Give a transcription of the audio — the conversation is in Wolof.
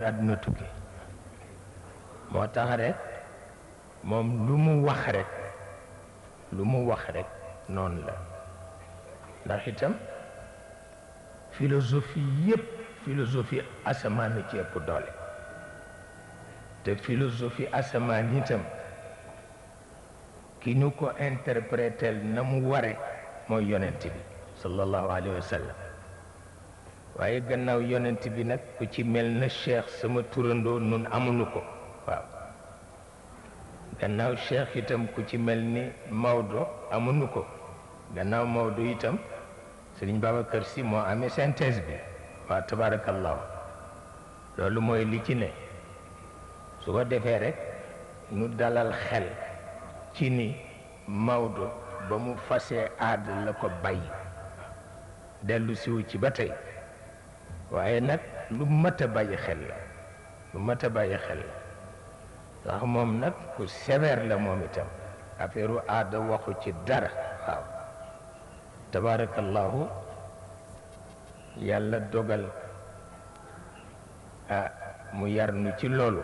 àdduna tukki moo tax rek moom lu mu wax rek noonu la ndax itam philosophie asamaan ci ëpp doole te philosophie asamaan itam ki ñu ko interprétel na mu ware mooy yonent bi sallallahu alayhi wa sallam waaye gannaaw yonent bi nag ku ci mel na cheikh sama turandoo nun amuñu ko waaw gannaaw cheikh itam ku ci mel ni Maodo amuñu ko gannaaw Maodo itam Sëriñ Babacar Si moo amee synthèse bi waaw tabarakallahu loolu mooy li ci ne su ko defee rek nu dalal xel ci ni Maodo ba mu fasee aada la ko bàyyi dellu siwu ci ba tey waaye nag lu mat a bàyyi xel la ndax moom nag ku sévère la moom itam affaire aada waxu ci dara waaw tabarakallahu yàlla dogal mu yar nu ci loolu